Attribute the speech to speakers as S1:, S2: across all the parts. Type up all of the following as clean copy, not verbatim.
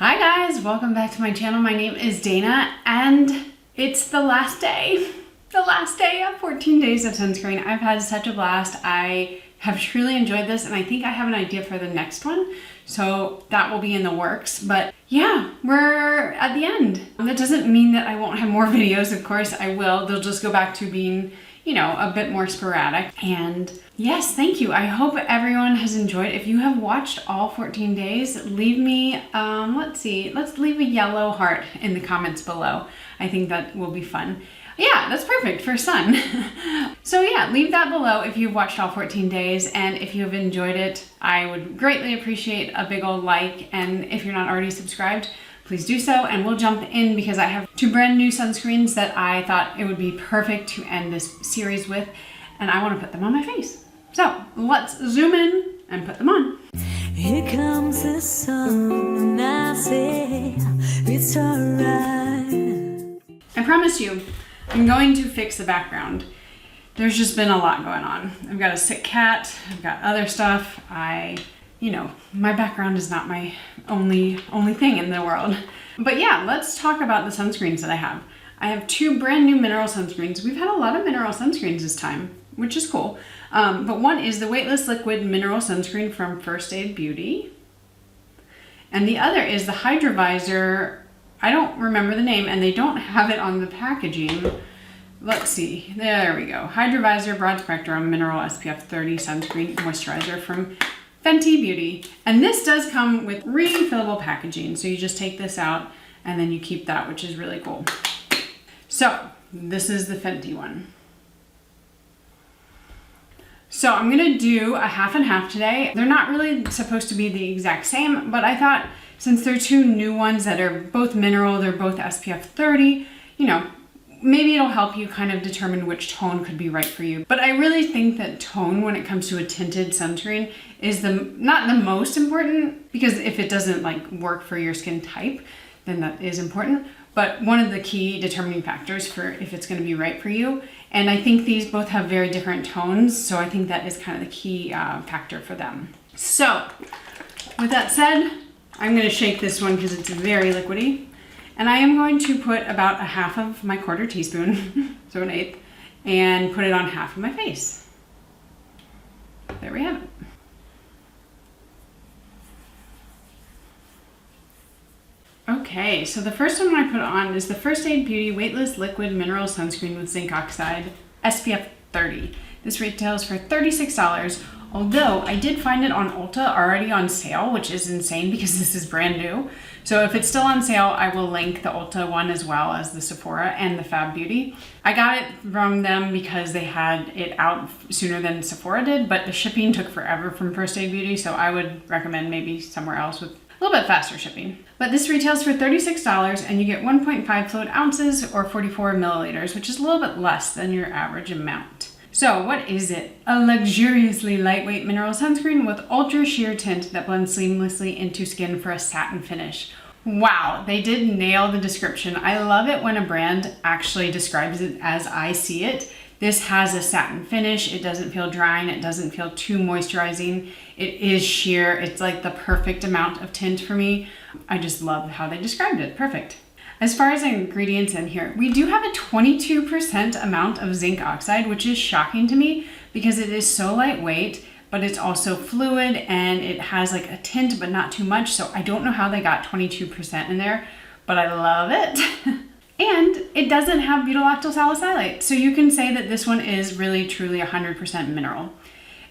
S1: Hi guys, welcome back to my channel. My name is Dana and it's the last day of 14 days of sunscreen. I've had such a blast. I have truly enjoyed this and I think I have an idea for the next one. So that will be in the works, but yeah, we're at the end. That doesn't mean that I won't have more videos. Of course I will. They'll just go back to being, you know, a bit more sporadic. And yes, thank you. I hope everyone has enjoyed. If you have watched all 14 days, leave me, let's leave a yellow heart in the comments below. I think that will be fun. Yeah, that's perfect for sun. So yeah, leave that below if you've watched all 14 days, and if you have enjoyed it, I would greatly appreciate a big old like, and if you're not already subscribed, please do so, and we'll jump in because I have two brand new sunscreens that I thought it would be perfect to end this series with, and I want to put them on my face. So let's zoom in and put them on.
S2: Here comes the sun, and I say it's alright.
S1: I promise you, I'm going to fix the background. There's just been a lot going on. I've got a sick cat, I've got other stuff. You know, my background is not my only thing in the world. But yeah, let's talk about the sunscreens that I have. I have two brand new mineral sunscreens. We've had a lot of mineral sunscreens this time, which is cool. But one is the Weightless Liquid Mineral Sunscreen from Fenty Beauty. And the other is the Hydra Vizor. I don't remember the name, and they don't have it on the packaging. Let's see, there we go. Hydra Vizor Broad Spectrum Mineral SPF 30 Sunscreen Moisturizer from Fenty Beauty. And this does come with refillable packaging. So you just take this out and then you keep that, which is really cool. So this is the Fenty one. So I'm gonna do a half and half today. They're not really supposed to be the exact same, but I thought since they're two new ones that are both mineral, they're both SPF 30, you know, maybe it'll help you kind of determine which tone could be right for you. But I really think that tone when it comes to a tinted sunscreen is not the most important, because if it doesn't like work for your skin type, then that is important. But one of the key determining factors for if it's gonna be right for you. And I think these both have very different tones, so I think that is kind of the key factor for them. So with that said, I'm gonna shake this one because it's very liquidy. And I am going to put about a half of my quarter teaspoon, so an eighth, and put it on half of my face. There we have it. Okay, so the first one I put on is the Fenty Beauty Weightless Liquid Mineral Sunscreen with Zinc Oxide SPF 30. This retails for $36, although I did find it on Ulta already on sale, which is insane because this is brand new. So if it's still on sale, I will link the Ulta one as well as the Sephora and the Fab Beauty. I got it from them because they had it out sooner than Sephora did, but the shipping took forever from Fenty Beauty, so I would recommend maybe somewhere else with a little bit faster shipping. But this retails for $36 and you get 1.5 fluid ounces or 44 milliliters, which is a little bit less than your average amount. So what is it? A luxuriously lightweight mineral sunscreen with ultra sheer tint that blends seamlessly into skin for a satin finish. Wow, they did nail the description. I love it when a brand actually describes it as I see it. This has a satin finish. It doesn't feel drying. It doesn't feel too moisturizing. It is sheer. It's like the perfect amount of tint for me. I just love how they described it. Perfect. As far as the ingredients in here, we do have a 22% amount of zinc oxide, which is shocking to me because it is so lightweight, but it's also fluid and it has like a tint, but not too much. So I don't know how they got 22% in there, but I love it. And it doesn't have butylactyl salicylate. So you can say that this one is really truly 100% mineral.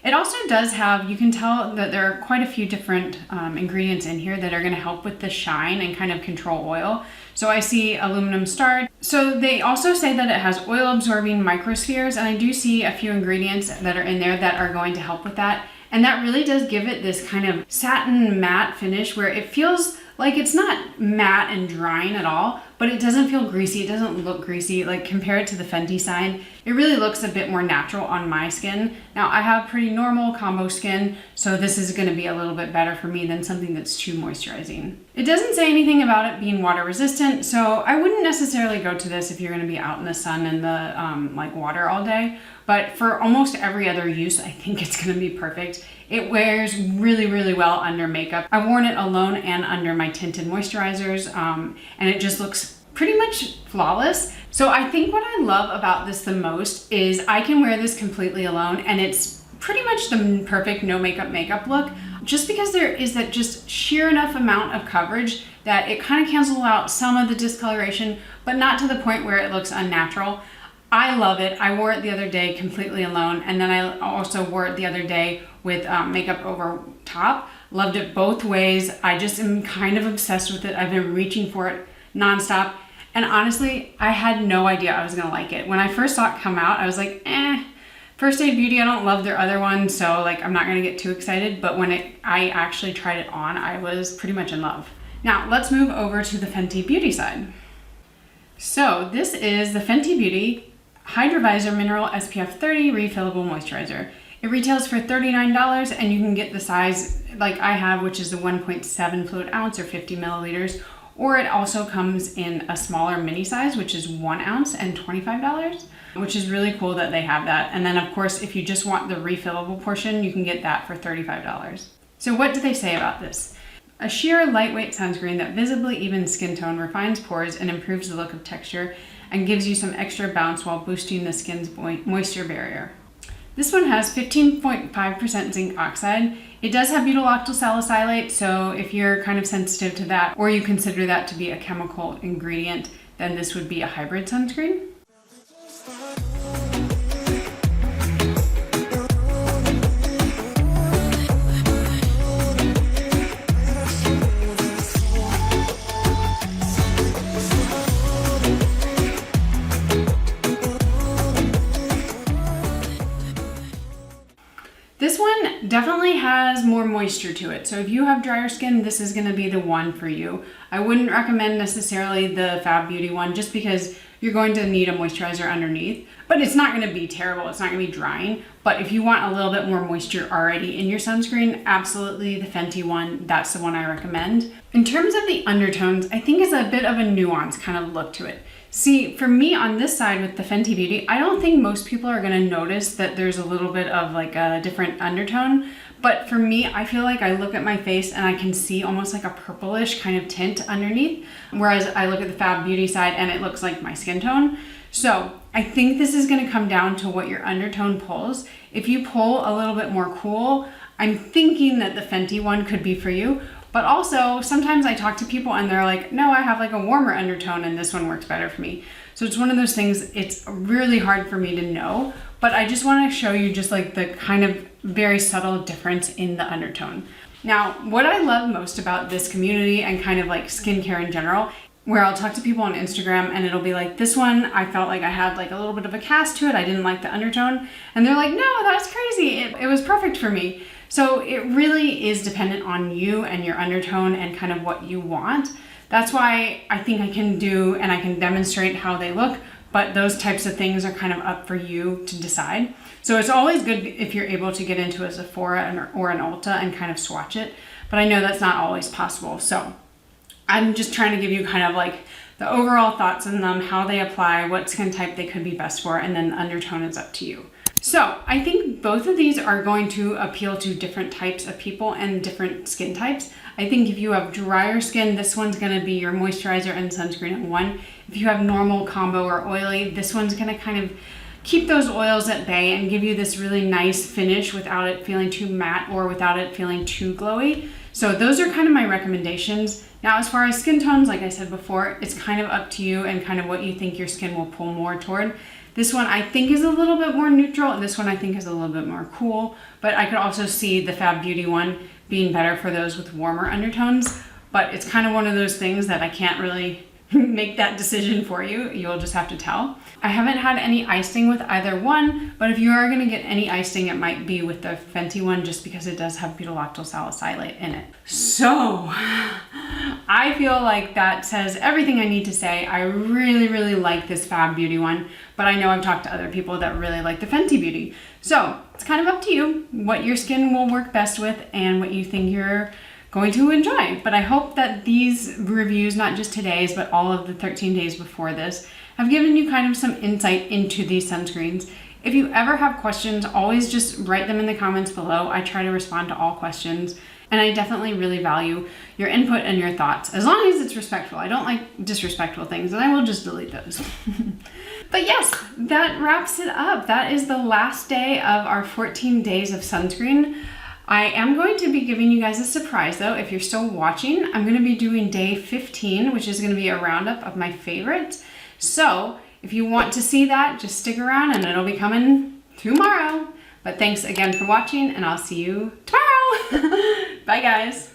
S1: It also does have, you can tell that there are quite a few different ingredients in here that are gonna help with the shine and kind of control oil. So I see aluminum starch. So they also say that it has oil absorbing microspheres, and I do see a few ingredients that are in there that are going to help with that. And that really does give it this kind of satin matte finish where it feels like it's not matte and drying at all, but it doesn't feel greasy. It doesn't look greasy. Like compared to the Fenty side, it really looks a bit more natural on my skin. Now I have pretty normal combo skin, so this is gonna be a little bit better for me than something that's too moisturizing. It doesn't say anything about it being water resistant, so I wouldn't necessarily go to this if you're gonna be out in the sun and the like water all day. But for almost every other use, I think it's gonna be perfect. It wears really, really well under makeup. I've worn it alone and under my tinted moisturizers, and it just looks pretty much flawless. So I think what I love about this the most is I can wear this completely alone, and it's pretty much the perfect no makeup look, just because there is that just sheer enough amount of coverage that it kind of cancels out some of the discoloration, but not to the point where it looks unnatural. I love it. I wore it the other day completely alone, and then I also wore it the other day with makeup over top. Loved it both ways. I just am kind of obsessed with it. I've been reaching for it nonstop, and honestly, I had no idea I was gonna like it. When I first saw it come out, I was like, First Aid Beauty, I don't love their other one, so like I'm not gonna get too excited, but when I actually tried it on, I was pretty much in love. Now, let's move over to the Fenty Beauty side. So this is the Fenty Beauty Hydra Vizor Mineral SPF 30 Refillable Moisturizer. It retails for $39, and you can get the size like I have, which is the 1.7 fluid ounce or 50 milliliters, or it also comes in a smaller mini size, which is 1 ounce and $25, which is really cool that they have that. And then of course, if you just want the refillable portion, you can get that for $35. So what do they say about this? A sheer lightweight sunscreen that visibly evens skin tone, refines pores, and improves the look of texture, and gives you some extra bounce while boosting the skin's moisture barrier. This one has 15.5% zinc oxide. It does have butyl salicylate, so if you're kind of sensitive to that, or you consider that to be a chemical ingredient, then this would be a hybrid sunscreen. This one definitely has more moisture to it. So if you have drier skin, this is gonna be the one for you. I wouldn't recommend necessarily the Fab Beauty one just because you're going to need a moisturizer underneath, but it's not gonna be terrible. It's not gonna be drying. But if you want a little bit more moisture already in your sunscreen, absolutely the Fenty one, that's the one I recommend. In terms of the undertones, I think it's a bit of a nuanced kind of look to it. See, for me on this side with the Fenty Beauty, I don't think most people are gonna notice that there's a little bit of like a different undertone. But for me, I feel like I look at my face and I can see almost like a purplish kind of tint underneath. Whereas I look at the Fab Beauty side and it looks like my skin tone. So I think this is gonna come down to what your undertone pulls. If you pull a little bit more cool, I'm thinking that the Fenty one could be for you. But also, sometimes I talk to people and they're like, no, I have like a warmer undertone and this one works better for me. So it's one of those things, it's really hard for me to know, but I just wanna show you just like the kind of very subtle difference in the undertone. Now, what I love most about this community and kind of like skincare in general, where I'll talk to people on Instagram and it'll be like, this one, I felt like I had like a little bit of a cast to it. I didn't like the undertone. And they're like, no, that's crazy. It was perfect for me. So it really is dependent on you and your undertone and kind of what you want. That's why I think I can do and I can demonstrate how they look, but those types of things are kind of up for you to decide. So it's always good if you're able to get into a Sephora or an Ulta and kind of swatch it, but I know that's not always possible. So I'm just trying to give you kind of like the overall thoughts on them, how they apply, what skin type they could be best for, and then the undertone is up to you. So I think both of these are going to appeal to different types of people and different skin types. I think if you have drier skin, this one's gonna be your moisturizer and sunscreen in one. If you have normal, combo, or oily, this one's gonna kind of keep those oils at bay and give you this really nice finish without it feeling too matte or without it feeling too glowy. So those are kind of my recommendations. Now, as far as skin tones, like I said before, it's kind of up to you and kind of what you think your skin will pull more toward. This one I think is a little bit more neutral, and this one I think is a little bit more cool, but I could also see the Fab Beauty one being better for those with warmer undertones, but it's kind of one of those things that I can't really make that decision for you. You'll just have to tell. I haven't had any icing with either one, but if you are gonna get any icing, it might be with the Fenty one just because it does have butyl salicylate in it. So, I feel like that says everything I need to say. I really, really like this Fab Beauty one, but I know I've talked to other people that really like the Fenty Beauty. So, it's kind of up to you what your skin will work best with and what you think you're going to enjoy. But I hope that these reviews, not just today's, but all of the 13 days before this, have given you kind of some insight into these sunscreens. If you ever have questions, always just write them in the comments below. I try to respond to all questions, and I definitely really value your input and your thoughts, as long as it's respectful. I don't like disrespectful things, and I will just delete those. But yes, that wraps it up. That is the last day of our 14 days of sunscreen. I am going to be giving you guys a surprise though. If you're still watching, I'm going to be doing day 15, which is going to be a roundup of my favorites. So if you want to see that, just stick around and it'll be coming tomorrow. But thanks again for watching, and I'll see you tomorrow. Bye guys.